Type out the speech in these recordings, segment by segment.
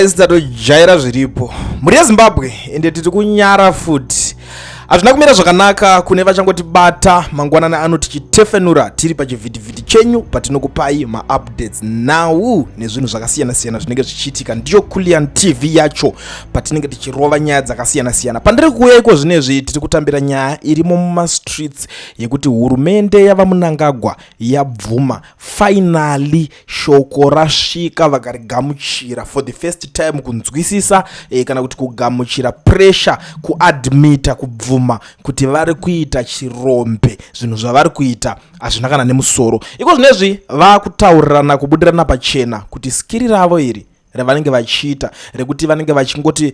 Sitatojaira zviripo muri yeZimbabwe ende tiri kunyara futi. Hazvina kumira zvakanaka kune vachangotibata mangwanana ano tichitefenura tiri pachivhitivhiti chenyu patinokupai maupdates now nezvinhu zvakasiyana siyana zvinenge zvichiitika. Ndiyo Kulian TV yacho patinenge tichirova nyaya dzakasiyana siyana. Pandiri kuuya iko zvinezvi tiri kutambira nyaya irimo mumastreets yekuti hurumende yava Mnangagwa Abvuma finally shoko rasvika vakarigamuchira for the first time kunzwisisa kana kuti kugamuchira pressure kuadmita kubvuma kuti vari kuita chirombe. Zvinhu zvavari kuita hazvina kana nemusoro. Iko zvinezvi vakutaurirana kubudirana pachena kuti skiri ravo iri ravanenge vachiita rekuti vanenge vachingoti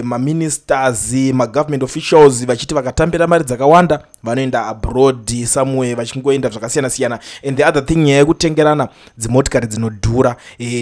maministers magovernment officials vachiti vakatambira mari dzakawanda vanoenda abroad somewhere vachingoenda zvakasiyana siyana. And the other thing, nyaya yekutengerana dzimotikari dzinodhura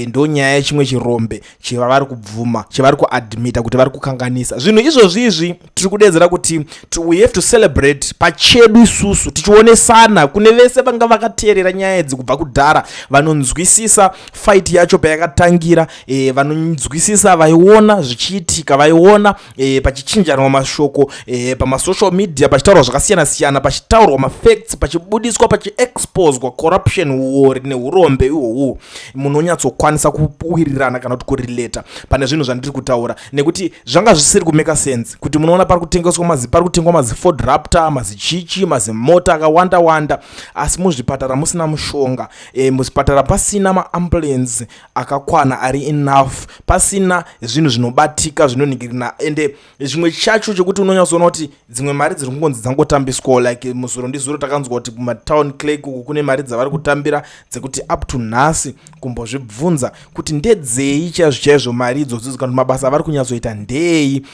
ndo nyaya chimwe chirombe chevari kubvuma chevari kuadmita kuti vari kukanganisa. Zvinhu izvozvi tiri kudedzera kuti we have to celebrate pachedu isusu tichionesana kune vese vanga vakateerera nyaya idzi kubva kudhara vanonzwisisa fight yacho payakatangira, vanonzwisisa vaiona zvichiitika vaiona pachichinjanwa mashoko pamasocial media pachitaurwa zvakasiyana siyana pachitaurwa mafacts pachibudiswa pachiexposwa corruption war neurombe ihwohwo munonyatsokwanisa kuwirirana kana kuti kurelata pane zvinhu zvandiri kutaura nekuti zvanga zvisiri kumeka sense kuti munoona pari kutengwa mazi Ford Raptor mazichichi mazimota akawanda wanda asi muzvipatara musina mushonga, muzvipatara pasina maambulance akakwana ari enough, pasina zvinhu zvinobatika zvinoningirina. Ende zvimwe chacho chekuti unonyatsoona kuti dzimwe mari dziri kungonzi dzangotambiswa like muzuro ndizuro takanzwa kuti kumatown clerk kune mari dzavari kutambira dzekuti up to nhasi kumbozvibvunza kuti ndedzei chaizvo mari idzodzo kana mabasa avari kunyatsoita ndei.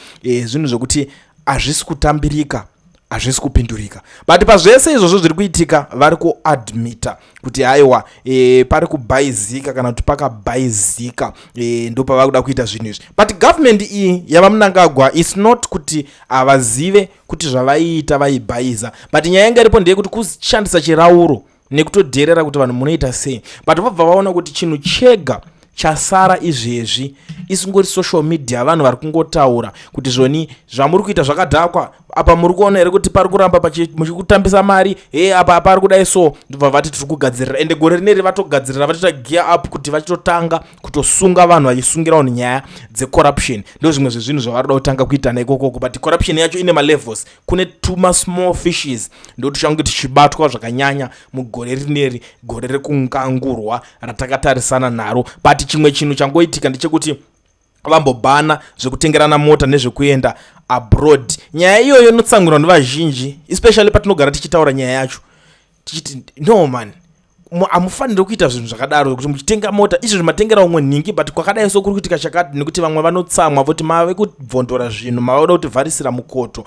Zvinhu zvokuti hazvisi kutambirika hazvisi kupindurika, but pazvese izvozvo zviri kuitika vari kuadmita kuti haiwa pari kubhaizika kana kuti pakabhaizika ndo pavari kuda kuita zvinhu izvi. But government iyi yava Mnangagwa is not kuti havazive kuti zvavaiita vaibhaiza, but nyaya yanga iripo ndeye kuti kushandisa chirauro nekutodherera kuti vanhu munoita sei. But vabva vaona kuti chinhu chega chasara izvezvi isingori social media, vanhu vari kungotaura kuti zvoni zvamuri kuita zvakadhakwa apa muri kuona here kuti pari kuramba muchikutambisa mari apa pari kudai so ndobva vati tiri kugadzirira. Ende gore rineri vatogadzirira vachita gear up kuti vachitotanga kutosunga vanhu vachisungira nyaya dzecorruption. Ndo zvimwe zvezvinhu zvavarida kutanga kuita naikokoko, but corruption yacho ine malevels. Kune tuma small fishes ndo tichange tichibatwa zvakanyanya mugore rineri, gore rekungangurwa ratakatarisana naro. But chimwe chinhu changoitika ndechekuti vambobhana zvekutengerana mota nezvekuenda abroad. Nyaya iyoyo inotsangurirwa nevazhinji especially patinogara tichitaura nyaya yacho tichiti no man, hamufaniri kuita zvinhu zvakadaro kuti muchitenga mota izvo matengera umwe nhingi but kwakadai so kuri kuitika chakati nekuti vamwe vanotsamwa voti mave kubvondora zvinhu mavada kuti vharisira mukoto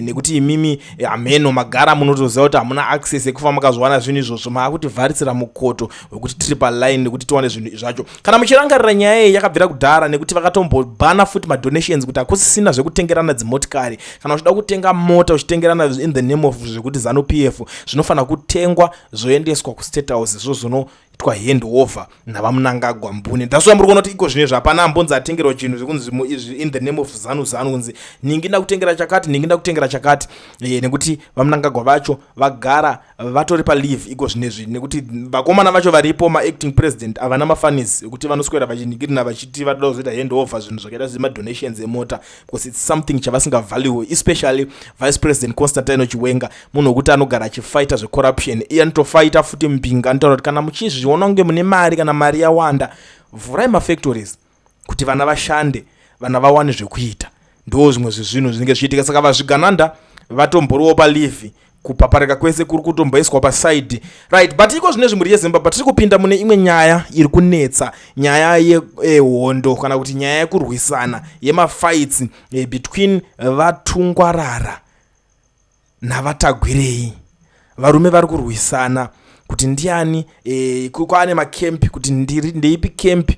nekuti imimi hameno magara munotoziva kuti hamuna access yekufa makazwana zvinhu izvozvo mava kuti vharisira mukoto wekuti tiri paline nekuti tiwane zvinhu zvacho. Kana muchirangarira nyaya iyi yakabvira kudhara nekuti vakatombobhana futi madonations kuti hakusisina zvekutengerana dzimotikari. Kana uchida kutenga mota uchitengerana in the name of zvekuti ZANU-PF zvinofanira kutengwa zvoendeswa kustate house zvozonoitwa handover nava Mnangagwa mbune. Ndaswa muri kuona kuti iko zvinezvi hapana ambonzi atengerwa chinhu zvekunzi in the name of ZANU unzi ningi ndakutengera chakati ningi ndakutengera chakati nekuti vaMnangagwa vacho vagara vatori palive iko zvinezvi nekuti vakomana vacho varipo maacting president havana mafanizi ekuti vanoswera vachiningirina vachiti vatoda kuzoita handover zvinhu zvakaita semadonations emota because it's something chavasingavalue, especially vice president Constantine Chiwenga munhu wekuti anogara achifighta zvecorruption. Iye anotofighta futi mbinga anotaura kuti kana muchizviona kunge mune mari kana mari yawanda vhurai mafactories kuti vana vashande vana vawane zvekuita. Ndo zvimwe zvezvinhu zvinenge zvichiitika. Saka vazvigananda vatomboriwo palive kupaparika kwese kuri kutomboiswa paside right. But iko zvinezvi muri yeZimbabwe tiri kupinda mune imwe nyaya iri kunetsa, nyaya yehondo kana kuti nyaya yekurwisana yemafights between vatungwarara navatagwirei. Varume vari kurwisana kuti ndiani kwaane makempi kuti ndeipi kempi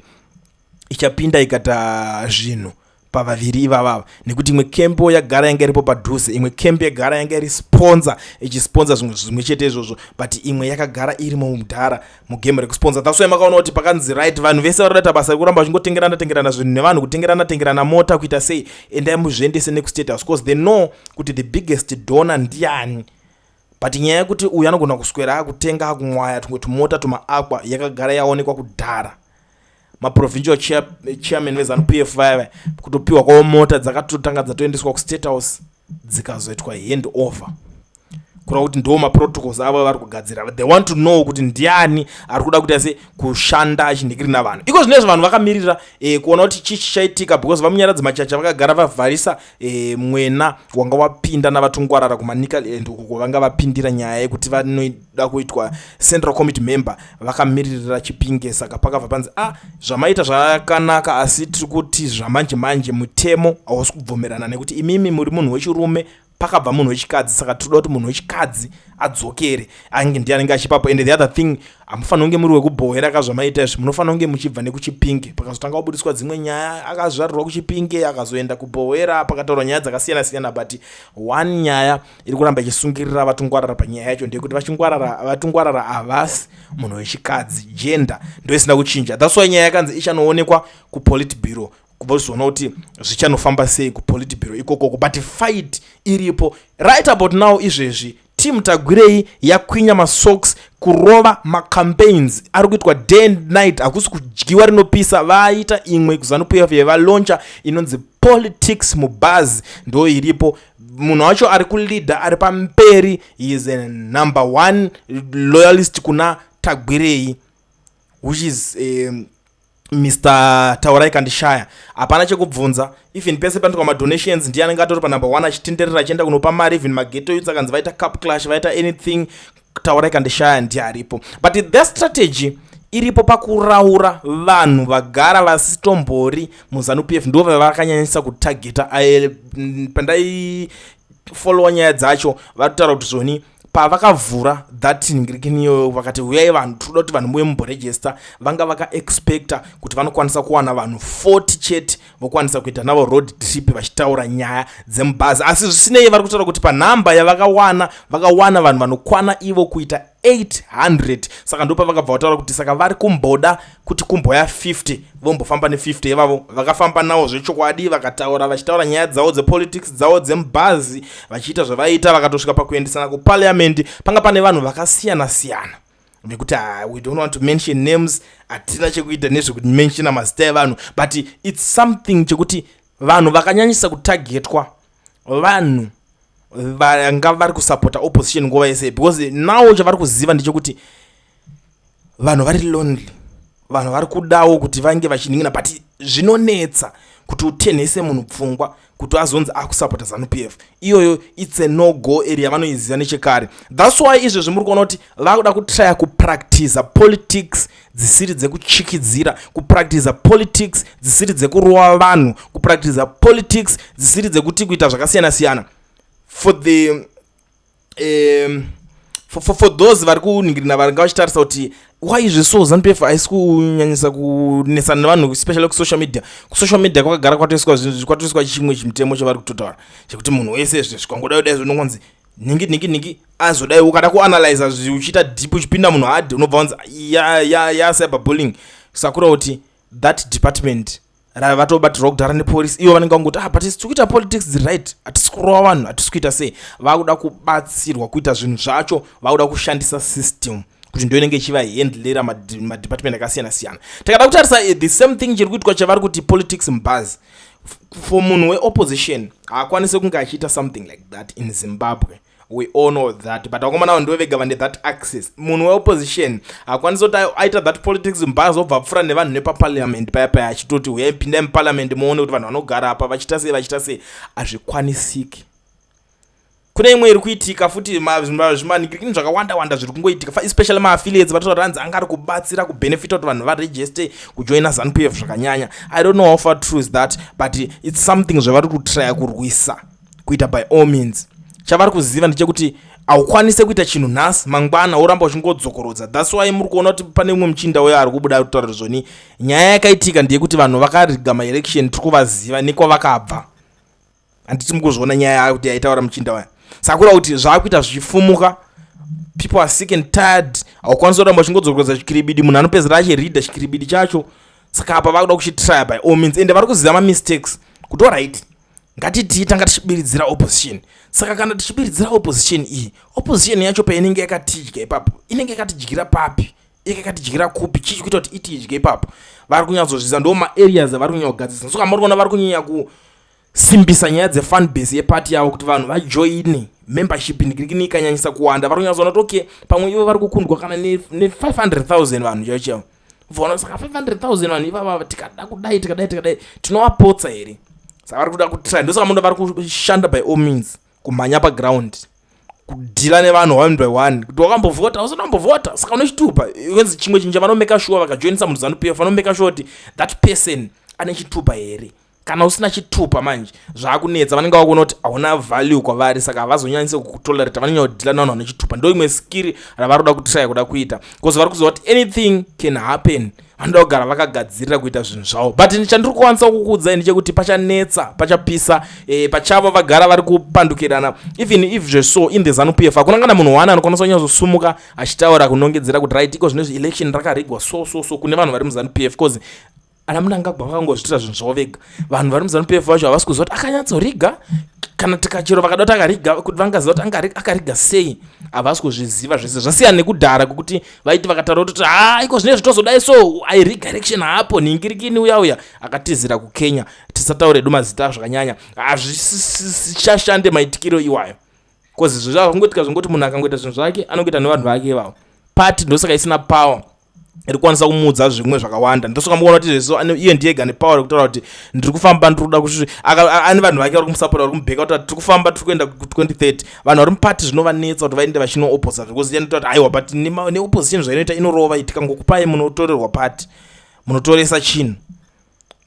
ichapinda ikata zvinhu pavaviri ivavava, nekuti imwe kempo yagara yanga iripo padhuze, imwe kempo yagara yanga iri sponsor ichisponsa zvimwe chete izvozvo, but imwe yakagara iri mudhara mugame rekusponsor. That's why makaona kuti pakanzi right vanhu vese varikuita basa rekuramba vachingotengerana zvinhu nevanhu, kutengerana mota kuita sei, endai muzviendese nekustate house, because they know kuti the biggest donor ndiani. But nyaya yekuti uyu anogona kuswera akutenga akumwaya tumwe tumota tumaakwa yakagara yaonekwa kudhara. Provincial chairman vezanu-PF vaya kutopiwa kwavo mota dzakatotanga dzatoendeswa kustate house dzikazoitwa hand over, kura kuti ndo maprotocols avo vari kugadzira. They want to know kuti ndiani ari kuda kuti ase kushanda achinhikiri navanhu. Iko zvinezvo vanhu vakamirira kuona kuti chii chichaitika, because vamunyaradzi machacha vakagara vavharisa mwena wanga wapinda navatungwarara kumanika land uko vanga vapindira nyaya yekuti vanoda kuitwa central committee member, vakamiririra Chipinge. Saka pakabva panzi zvamaita zvakanaka, asi tiri kuti zvamanje manje mutemo hausi kubvumirana nekuti imimi muri munhu wechirume, pakabva munhu wechikadzi, saka tinoda kuti munhu wechikadzi adzokere ange ndiye anenge achipapo. And the other thing, hamufanira kunge muri wekubhohera kazvamaita izvi, munofanira kunge muchibva nekuChipinge. Pakazotanga kubudiswa dzimwe nyaya, akazvarirwa kuChipinge akazoenda kubhohera, pakataurwa nyaya dzakasiyana siyana, but one nyaya iri kuramba ichisungirira vatungwarara panyaya yacho ndeyekuti vatungwarara havasi munhu wechikadzi, gender ndo isina kuchinja. That's why nyaya yakanzi ichanoonekwa kuPolitburo, kuzoona kuti zvichanofamba sei kuPolitburo ikokoko, but fight iripo right about now. Izvezvi team Tagwirei yakwinya masocks kurova macampaigns ari kuitwa day and night, hakusi kudyiwa rinopisa. Vaita imwe kuzanu-PF yevaloncha inonzi politics mubhazi, ndo iripo. Munhu wacho ari kuleader, ari pamperi, he is a number one loyalist kuna Tagwirei, which is Mr. Taurai Kandishaya. Hapana chekubvunza, even pese panoitwa madonations ndiye anenge atori panumber 1 achitenderera achienda kunopa mari. Even maghetto youths akanzi vaita cup clash, vaita anything, Taurai Kandishaya ndiye aripo. But the strategy iripo pakuraura vanhu vagara vasitombori muzanu-PF, ndo vakanyanyisa kutageta. Pandai follow nyaya dzacho vatotaura kuti zvoni pavakavhura that ngirikiniyo vakati uyai vanhu toda kuti vanhu muye mumboregister, vanga vakaexpecta kuti vanokwanisa kuwana vanhu 40 chete vokwanisa kuita navo road trip vachitaura nyaya dzemubhazi. Asi zvisinei vari kutaura kuti panhamba yavakawana vakawana vanhu vanokwana ivo kuita 800. Saka ndo pavakabva vataura kuti saka vari kumboda kuti kumboya 50 vombofamba ne50 ivavo. Vakafamba nawo zvechokwadi, vakataura vachitaura nyaya dzavo dzepolitics dzavo dzemubhazi, vachiita zvavaita, vakatosvika pakuendesana kuparliament. Panga pane vanhu vakasiyana siyana vekuti we don't want to mention names, hatina chekuita nezvekumenshina mazita evanhu, but it's something chekuti vanhu vakanyanyisa kutargetwa vanhu vanga vari kusapota opposition nguva yese, because now chavari kuziva ndechekuti vanhu vari lonely, vanhu vari kudawo kuti vange vachiningina, but zvinonetsa kuti utenhese munhu pfungwa kuti azonzi akusapota zanu-PF. Iyoyo it's a no go area vanoiziva nechekare. That's why izvezvi muri kuona kuti vakuda kutrya kupractice politics dzisiri dzekuchikidzira, kupractice politics dzisiri dzekurova vanhu, kupractice politics dzisiri dzekuti kuita zvakasiyana siyana. For the for those vari kuningirina varinga vachitarisa kuti why izviso zanu-PF haisi kunyanyisa kunesana nevanhu, especially kusocial media. Kusocial media kwakagara kwatoiswa chimwe chimutemo chavari kutotaura chekuti munhu wese zvikwangodai dai zvinongonzi ningi azodai ukada kuanalyza uchiita deep uchipinda munhu hard unobva wanzi ya cyberbullying. Sakura kuti that department vatobatirwa kudhara nepolisi, ivo vanenge vangoti but tiri kuita politics right, hatisi kurova vanhu, hatisi kuita sei. Vakuda kubatsirwa kuita zvinhu zvacho, vakuda kushandisa system kuti ndo inenge ichivahendlera madepartment akasiyana siyana. Takada kutarisa the same thing chiri kuitwa chavari kuti politics mubhazi. For munhu weopposition haakwanisi kunge achiita something like that in Zimbabwe. We all know that, but vakomana vanhu ndo vega vane that access. Munhu weopposition haakwanisi kuti aita that politics mubhazi obva apfuura nevanhu nepaparliament paya achitoti uyai pindai muparliament muone kuti vanhu vanogara apa vachita sei. Hazvikwanisiki. Kune imwe iri kuitika futi zvimaningirikini zvakawanda zviri kungoitika, especially ma-affiliates vatotaura ranzi anga ari kubatsira kubenefita kuti vanhu varegister kujoina zanu-PF zvakanyanya. I don't know how far true is that, but it's something zvavari kutrya kurwisa kuita by all means. Chavari kuziva ndechekuti aukwanise kuita chinhu nhasi mangwana uramba uchingodzokorodza. That's why muri kuona kuti pane umwe muchinda uyo ari kubuda kutaura zvoni nyaya yakaitika ndeyekuti vanhu vakariga maelection tiri kuvaziva nekwavakabva. Handiti mukuzviona nyaya yakuti yaitaura muchinda waya. Saka kureva kuti zvaakuita zvichifumuka, people are sick and tired. Haukwanisi kuramba uchingodzokorodza chikiribidi, munhu anopedzera achiridha chikiribidi chacho. Saka apa vakuda kuchitry by all means, ende vari kuziva mamistakes kuti alright ngatiti tanga tichibiridzira opposition. Saka kana tichibiridzira opposition iyi, opposition yacho painenge yakatidya ipapo inenge yakatidyira papi, yakatidyira kupi, chichi kuita kuti itidye ipapo. Vari kunyatsozviziva ndo maareas avari kunyanya kugadzirisa. Saka muri kuona vari kunyanya kusimbisa nyaya dzefan base yepati yavo kuti vanhu vajoine membership ndikirikini ikanyanyisa kuwanda. Vari kunyatsoona kuti okay pamwe ivo vari kukundwa kana ne500,000 vanhu chaivo. Vona saka 500,000 vanhu ivava tikada kudai tinovapotsa here. Saka vari kuda kutry. Ndosaka muno vari kushanda by all means kumhanya paground kudhila nevanhu one by one kuti wakambovhota usina kumbovhota saka unochitupa. Wenzi chimwe chinja vanomeka sure vakajoinisa munhu ZANU-PF vanomeka sure kuti that person ane chitupa here. Kana usina chitupa manje zvaakunetsa, vanenge vakuona kuti hauna value kwavari, saka havazonyanyise kukutolerate, vanonyanya kudhila navanhu vane chitupa. Ndo imwe skill ravari kuda kutry kuda kuita because vari kuziva kuti anything can happen. Vanoda kugara vakagadzirira kuita zvinhu zvavo. But chandiri kuwanisa kukuudzai ndechekuti pachanetsa, pachapisa, pachavo vagara vari kupandukirana. Even if so in the ZANU-PF hakuna kana munhu wana anokwanisa kunyazosumuka achitaura kunongedzera kuti right iko zvinezvi election rakarigwa so kune vanhu vari muZANU-PF because ana Mnangagwa vakangozviita zvinhu zvavo vega. Vanhu vari muZANU-PF vacho havasi kuziva kuti akanyatsoriga kana tikachero vakada kuti akariga kuti vangaziva kuti akariga sei, havasi kuzviziva zvese. Zvasiyana nekudhara kwekuti vaiti vakataura kuti iko zvinezvi tozodai so airiga election hapo ningirikini uya akatizira kuKenya. Tisataure hedu mazita zvakanyanya, hazvichashande maitikiro iwayo because izvo zvakungoitika zvongoti munhu akangoita zvinhu zvake anongoita nevanhu vake ivavo. Party ndosaka isina power iri kwanisa kumudza zvimwe zvakawanda. Ndosaka muona kuti zveso iye ndiye gane power kutaura kuti ndiri kufamba ndiri kuda kuti ane vanhu vake vari kumusapota vari kumubheka kuti tiri kufamba tiri kuenda ku2030. Vanhu vari mupati zvinovanetsa kuti vaende vachino opposite because yanoita kuti aiwa but ne opposition zvainoita inorova tikangokupai munotorerwa pati munotoresa chinhu.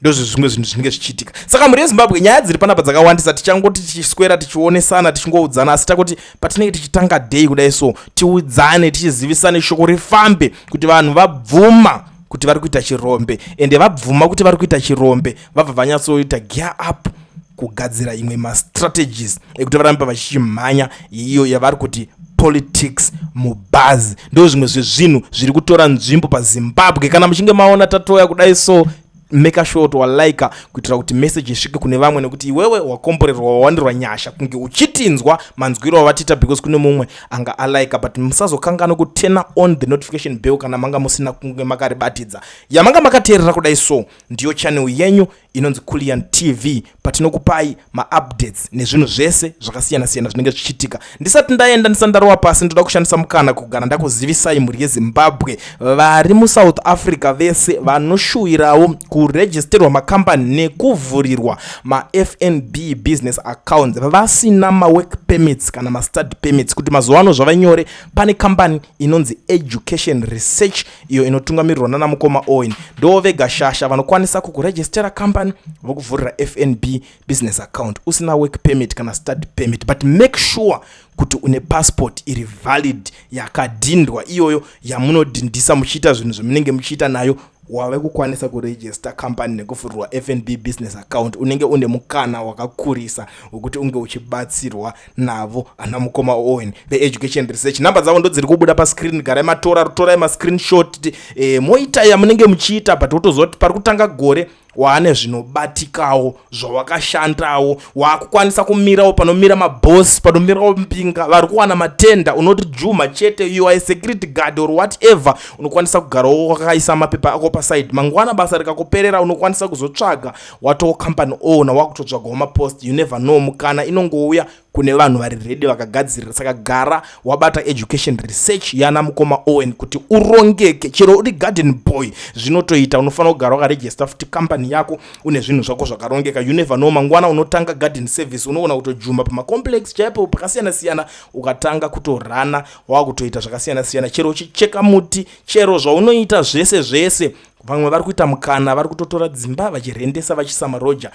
Ndozvo zvimwe zvinhu zvinenge zvichiitika. Saka muri yeZimbabwe nyaya dziri panapa dzakawandisa, tichangoti tichiswera tichionesana tichingoudzana, asi takuti patinenge tichitanga day kudai so tiudzane tichizivisane shoko rifambe kuti vanhu vabvuma kuti vari kuita chirombe, ende vabvuma kuti vari kuita chirombe vabva vanyatsoita gear up kugadzira imwe mastrategies ekuti varambe vachichimhanya iyo yavari kuti politics mubhazi. Ndo zvimwe zvezvinhu zviri kutora nzvimbo paZimbabwe. Kana muchinge maona tatoya kudai so make sure kuti walike kuitira kuti message isvike kune vamwe, nekuti iwewe wakomborerwa wawandirwa nyasha kunge uchitinzwa manzwiro wavatiita because kune mumwe anga alike. But musazokangana kuturn on the notification bell kana manga musina kunge makaribatidza. Yamanga makateerera kudai so ndiyo channel yenyu inonzi Kulian TV patinokupai maupdates nezvinhu zvese zvakasiyana-siyana zvinenge zvichiitika. Ndisati ndaenda ndisandarowa pasi ndoda kushandisa mukana kugara ndakuzivisai mhuri yeZimbabwe vari muSouth Africa vese vanoshuwirawo kuregisterwa makambani nekuvhurirwa maFNB business accounts vasina mawork permits kana mastudy permits kuti mazuva ano zvava nyore. Pane kambani inonzi Education Research iyo inotungamirirwa nana mukoma Owen, ndo vega shasha vanokwanisa kukuregistera kambani vokuvhurira FNB business account usina work permit kana study permit. But make sure kuti une passport iri valid yakadhindwa iyoyo yamunodhindisa muchiita zvinhu zvamunenge muchiita nayo. Wave kukwanisa kuregister company nekuvhurirwa FNB business account unenge une mukana wakakurisa wekuti unge uchibatsirwa navo ana mukoma Owen the Education Research. Namba dzavo ndo dziri kubuda pa screen, garai torai ma screenshot moita yamunenge muchiita, but utozoti pari kutanga gore waane zvinobatikawo zvawakashandawo, wakukwanisa kumirawo panomira maboss, panomirawo mpinga, vari kuwana matenda, unoti Juma chete you are a security guard or whatever, unokwanisa kugarawo wakaisa mapepa ako paside. Mangwana basa rikakuperera unokwanisa kuzotsvaga watowo company owner wakutotsvagawo mapost. You never know, mukana inongouya kune vanhu vari ready vakagadzirira. Saka gara wabata Education Research yana mukoma Owen kuti urongeke. Chero uri garden boy zvinotoita, unofanira kugara wakaregister futi company yako une zvinhu zvako zvakarongeka. You never know, mangwana unotanga garden service unoona kutojumba pamacomplex chaipo pakasiyana-siyana ukatanga kutorana wakutoita zvakasiyana-siyana. Chero uchicheka muti, chero zvaunoita zvese vamwe vari kuita mukana vari kutotora dzimba vachirendesa vachisama roja.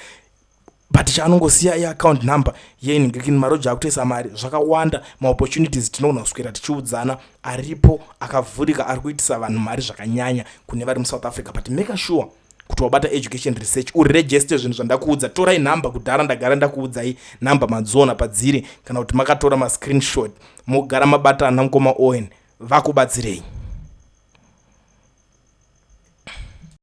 but chaanongosiya iaccount number yenhingirikini maroja akutesa mari zvakawanda maopportunities tinogona kuswera tichiudzana aripo akavhurika ari kuitisa vanhu mari zvakanyanya kune vari muSouth Africa. But make sure kuti wabata education research uregister zvinhu zvandakuudza. Torai nhamba kudhara ndagara ndakuudzai nhamba madziona padziri kana kuti makatora mascreenshot mogara mabata ana mukoma Owen vakubatsirei.